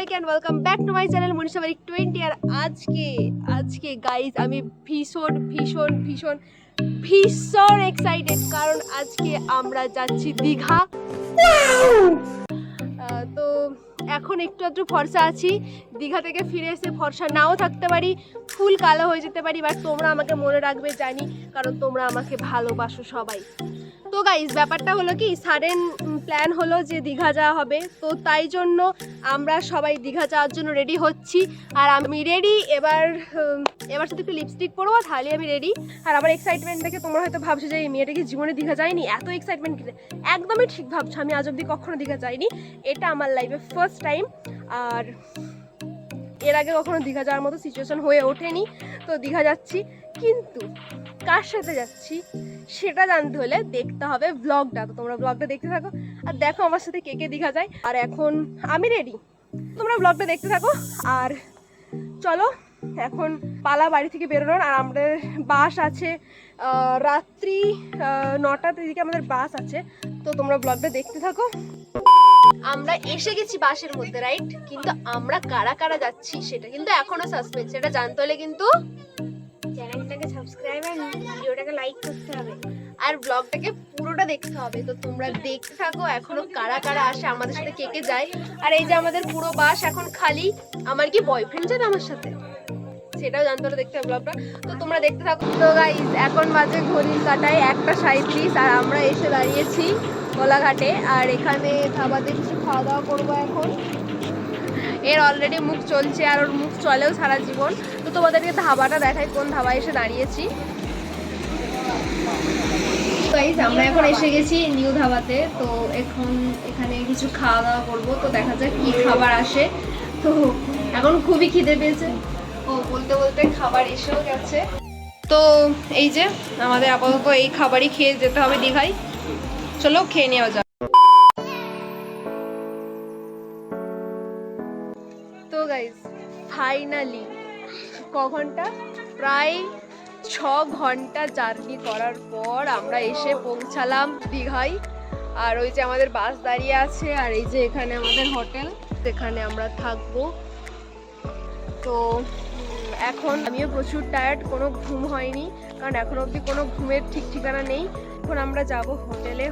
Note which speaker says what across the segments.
Speaker 1: সবাইকে and welcome back to my channel Manisha Barik 20। আর আজকে গাইজ আমি ভীষণ এক্সাইটেড, কারণ আজকে আমরা যাচ্ছি দীঘা। তো এখন একটু ফর্সা আছি, দীঘা থেকে ফিরে এসে ফর্সা নাও থাকতে পারি, ফুল কালো হয়ে যেতে পারি, বাট তোমরা আমাকে মনে রাখবে জানি, কারণ তোমরা আমাকে ভালোবাসো সবাই। তো গাইজ ব্যাপারটা হলো কি, সাডেন প্ল্যান হলো যে দীঘা যাওয়া হবে, তো তাই জন্য আমরা সবাই দীঘা যাওয়ার জন্য রেডি হচ্ছি। আর আমি রেডি, এবার শুধু একটু লিপস্টিক পরবো, তাহলে আমি রেডি। আর আমার এক্সাইটমেন্ট দেখে তোমরা হয়তো ভাবছো যে এই মেয়েটা কি জীবনে দীঘা যায়নি, এত এক্সাইটমেন্ট কিনে। একদমই ঠিক ভাবছো, আমি আজ অব্দি কখনো দীঘা যাইনি, এটা আমার লাইফে ফার্স্ট টাইম। আর এর আগে কখনো দীঘা যাওয়ার মতো সিচুয়েশন হয়ে ওঠেনি, তো দীঘা যাচ্ছি। কিন্তু কার সাথে যাচ্ছি সেটা জানতে হলে দেখতে হবে ব্লগটা। তো তোমরা ব্লগটা দেখতে থাকো আর দেখো আমার সাথে কে কে দীঘা যায়। আর এখন আমি রেডি, তোমরা ব্লগটা দেখতে থাকো। আর চলো এখন পালা বাড়ি থেকে বেরোনোর। আর আমাদের বাস আছে রাত্রি 9টার দিকে আমাদের বাস আছে, তো তোমরা ব্লগটা দেখতে থাকো। আমরা এসে গেছি বাসের মধ্যে, রাইট? কিন্তু আমরা কারা কারা যাচ্ছি সেটা কিন্তু এখনো সাসপেন্স। সেটা জানতে হলে কিন্তু চ্যানেলটাকে সাবস্ক্রাইব আর ভিডিওটাকে লাইক করতে হবে, আর ব্লগটাকে পুরোটা দেখতে হবে। তো তোমরা দেখতে থাকো এখনো কারা কারা আসে, আমাদের সাথে কে কে যায়। আর এই যে আমাদের পুরো বাস এখন খালি। আমার কি বয়ফ্রেন্ড যাবে আমার সাথে, সেটাও জানতে হলে দেখতে হবে ব্লগটা। তো তোমরা দেখতে থাকো। তো গাইস এখন বাজে ঘড়ির কাঁটায় 1:37, আর আমরা এসে দাঁড়িয়েছি কোলাঘাটে। আর এখানে ধাবাতে কিছু খাওয়া দাওয়া করবো এখন। এর অলরেডি মুখ চলছে, আর ওর মুখ চলেও সারা জীবন। তো তোমাদেরকে ধাবাটা দেখাই, কোন ধাবায় এসে দাঁড়িয়েছি। গাইস আমরা এখন এসে গেছি নিউ ধাবাতে, তো এখন এখানে কিছু খাওয়া দাওয়া করবো। তো দেখা যাক কি খাবার আসে। তো এখন খুবই খিদে পেয়েছে, ও বলতে বলতে খাবার এসেও গেছে। তো এই যে আমাদের আপাতত এই খাবারই খেয়ে যেতে হবে দীঘায়। চলো খেয়ে নেওয়া যাক। তো গাইস ফাইনালি ঘন্টা, প্রায় 6 ঘন্টা জার্নি করার পর আমরা এসে পৌঁছালাম দীঘায়। আর ওই যে আমাদের বাস দাঁড়িয়ে আছে, আর এই যে এখানে আমাদের হোটেল, এখানে আমরা থাকবো। তো এখন আমিও প্রচুর টায়ার্ড, কোনো ঘুম হয়নি, কারণ এখন অবধি কোনো ঘুমের ঠিক ঠিকানা নেই। এখন আমরা যাব হোটেলে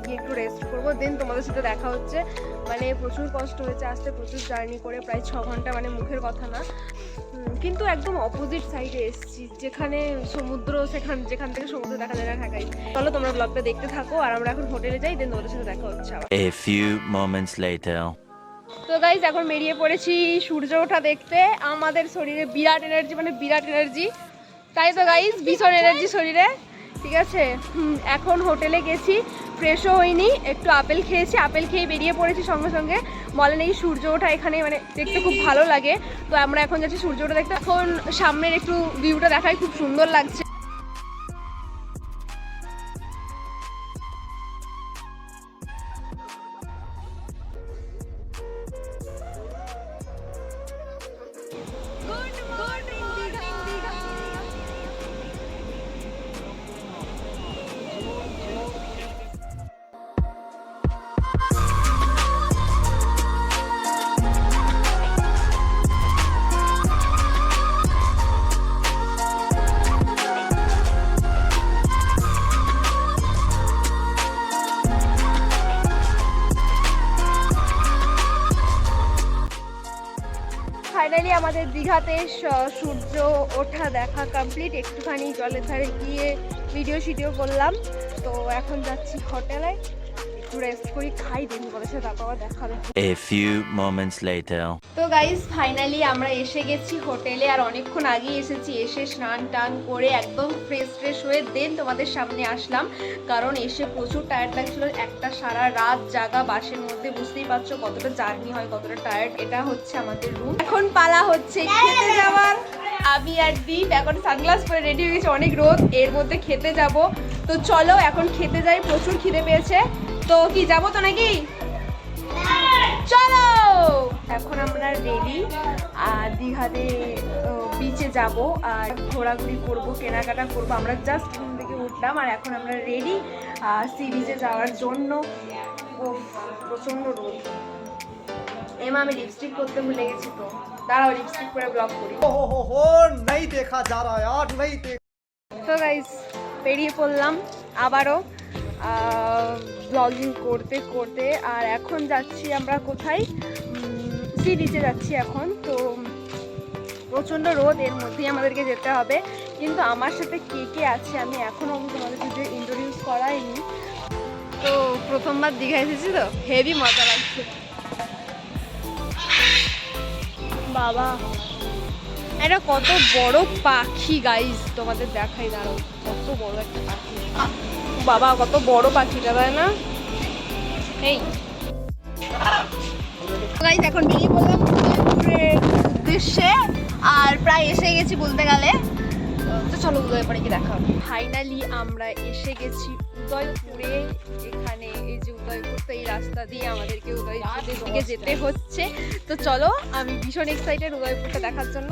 Speaker 1: গিয়ে একটু রেস্ট করবো, দেন তোমাদের সাথে দেখা হচ্ছে। মানে প্রচুর কষ্ট হয়েছে আসতে, প্রচুর জার্নি করে, প্রায় 6 ঘন্টা, মানে মুখের কথা না। কিন্তু একদম অপোজিট সাইডে এসেছি, যেখানে সমুদ্র, যেখান থেকে সমুদ্র দেখা যায় না ঢাকায়। চলো তোমরা ব্লগটা দেখতে থাকো, আর আমরা এখন হোটেলে যাই, দেন তোমাদের সাথে দেখা হচ্ছে আবার।
Speaker 2: A few moments later.
Speaker 1: তো গাইজ এখন বেরিয়ে পড়েছি সূর্য ওঠা দেখতে। আমাদের শরীরে বিরাট এনার্জি, তাই তো গাইজ, ভীষণ এনার্জি শরীরে। ঠিক আছে, এখন হোটেলে গেছি, ফ্রেশও হইনি, একটু আপেল খেয়েছি, আপেল খেয়ে বেরিয়ে পড়েছি সঙ্গে সঙ্গে। বলে নাকি সূর্য ওঠা এখানে মানে দেখতে খুব ভালো লাগে, তো আমরা এখন যাচ্ছি সূর্য ওঠা দেখতে। এখন সামনের একটু ভিউটা দেখাই, খুব সুন্দর লাগছে। ফাইনালি আমাদের দীঘাতে সূর্য ওঠা দেখা কমপ্লিট। একটুখানি জলের ধারে গিয়ে ভিডিও করলাম। তো এখন যাচ্ছি হোটেলে, একটু রেস্ট করি, খাই, দিন বলেছে তারপর দেখা হবে।
Speaker 2: A few moments later.
Speaker 1: তো গাইস ফাইনালি আমরা এসে গেছি হোটেলে, আর অনেকক্ষণ আগেই এসেছি। এসে স্নান টান করে একদম ফ্রেশ হয়ে দেন তোমাদের সামনে আসলাম, কারণ এসে প্রচুর টায়ার্ড লাগছিল। একটা সারা রাত জাগা বাসের মধ্যে, বুঝতেই পারছো কতটা জার্নি হয়, কতটা টায়ার্ড। এটা হচ্ছে আমাদের রুম, এখন পালা হচ্ছে খেতে যাওয়ার। আমি আর দীপ এখন সানগ্লাস পরে রেডি হয়ে গেছি, অনেক রোদ, এর মধ্যে খেতে যাব। তো চলো এখন খেতে যাই, প্রচুর খিদে পেয়েছে। তো কি যাবো তো নাকি? চলো এখন আমরা রেডি, আর দীঘাতে বিচে যাব, আর ঘোরাঘুরি করবো, কেনাকাটা করবো। আমরা জাস্ট ঘুম থেকে উঠলাম, আর এখন আমরা রেডি সি বিচে যাওয়ার জন্য। প্রচণ্ড রোদ। এমা আমি লিপস্টিক করতে ভুলে গেছি তো, দাঁড়াও লিপস্টিক পরে ব্লগ করি।
Speaker 3: हो नहीं देखा जा रहा यार नहीं देख।
Speaker 1: তো গাইস বেরিয়ে পড়লাম আবারও ব্লগিং করতে করতে। আর এখন যাচ্ছি আমরা কোথায়, সি বিচে যাচ্ছি এখন। তো প্রচণ্ড রোদ, এর মধ্যেই আমাদেরকে যেতে হবে। কিন্তু আমার সাথে কে কে আছে আমি এখনও তোমাদের যদি ইন্ট্রোডিউস করাইনি। তো প্রথমবার দীঘা এসেছি তো হেভি মজা লাগছে। বাবা এটা কত বড় পাখি গাইস, তোমাদের দেখাই, দাঁড়াও কত বড় একটা পাখি। বাবা কত বড় পাখিটা, তাই না? এই গাইস এখন বেরিয়ে পড়লাম উদয়পুরের উদ্দেশ্যে, আর প্রায় এসে গেছি বলতে গেলে। তো চলো উদয়পুরে গিয়ে দেখা হবে। ফাইনালি আমরা এসে গেছি উদয়পুরে। এখানে এই যে উদয়পুর, তো এই রাস্তা দিয়ে আমাদেরকে উদয়পুরের দিকে যেতে হচ্ছে। তো চলো, আমি ভীষণ এক্সাইটেড উদয়পুরটা দেখার জন্য।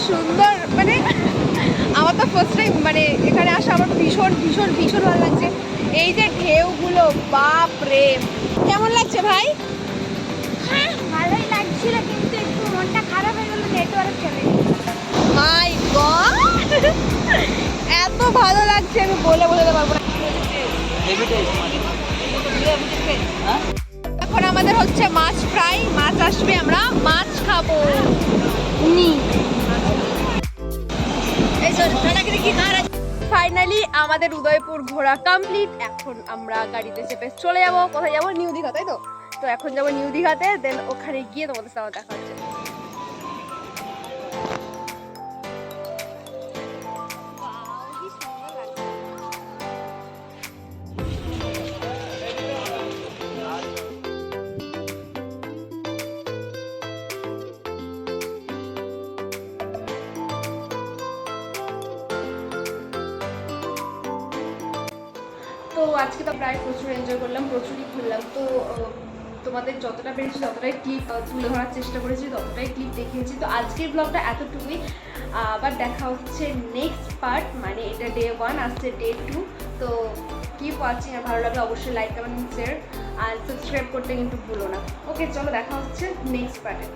Speaker 1: সুন্দর, মানে আমার তো ফার্স্ট টাইম মানে এখানে আসা, আমার ভীষণ ভীষণ ভীষণ ভালো লাগছে। এই যে ঢেউগুলো, বাপ রে, কেমন লাগছে ভাই?
Speaker 4: হ্যাঁ ভালোই লাগছিল, কিন্তু একটু মনটা খারাপ হয়ে গেল নেটওয়ার্ক চলে গেল।
Speaker 1: মাই গড, এত ভালো লাগছে আমি বলে বোঝাতে পারবো না। এখন আমাদের হচ্ছে মাছ ফ্রাই, মাছ আসবে, আমরা মাছ খাবো। ফাইনালি আমাদের উদয়পুর ঘোরা কমপ্লিট। এখন আমরা গাড়িতে চেপে চলে যাবো, কোথায় যাবো? নিউ দীঘা, তাই তো? তো এখন যাবো নিউ দীঘাতে, দেন ওখানে গিয়ে তোমাদের সাথে দেখা হচ্ছে। তো আজকে তো প্রায় প্রচুর এনজয় করলাম, প্রচুরই ঘুরলাম। তো তোমাদের যতটা পেরেছি ততটাই ক্লিপ তুলে ধরার চেষ্টা করেছি, ততটাই ক্লিপ দেখিয়েছি। তো আজকের ব্লগটা এতটুকুই, আবার দেখা হচ্ছে নেক্সট পার্ট, মানে এটা ডে 1, আসছে ডে 2। তো কিপ ওয়াচিং, আর ভালো লাগলে অবশ্যই লাইক কমেন্ট শেয়ার আর সাবস্ক্রাইব করতে কিন্তু ভুলো না। ওকে চলো দেখা হচ্ছে নেক্সট পার্টে।